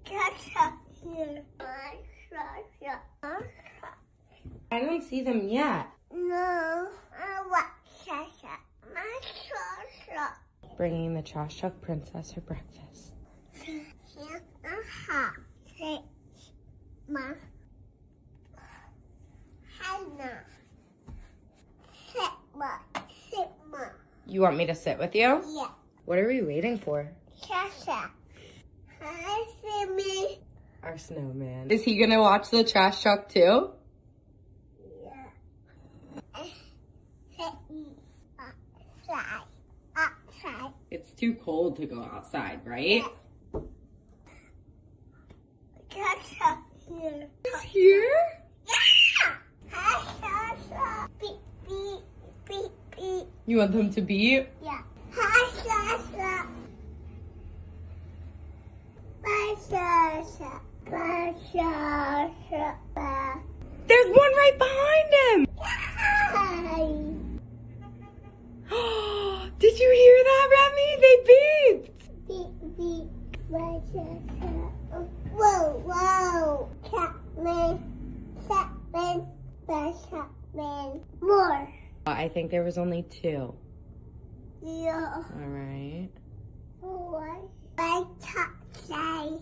Here. I don't see them yet. No, I want Sasha. My Sasha. Bringing the trash truck princess her breakfast. Here, Sit, Ma. Hannah. Sit, Ma. Sit, Ma. You want me to sit with you? Yeah. What are we waiting for? Sasha. Hi, Simmy. Our snowman. Is he gonna watch the trash truck too? Yeah. Outside. It's too cold to go outside, right? Sasha. Here. He's here? Yeah. Hi, Sasha. Beep, beep, beep, beep. You want them to beat? Yeah. Hi, Sasha. Bye, Sasha. Bye, Sasha. Bye. There's one right behind him! Hi. Did you hear that, Remy? They beeped! Beep, beep. Bye, Sasha. Whoa, whoa. Catman. Bye, Catman. More. I think there was only 2. Yeah. All right. What? Bye, Catman.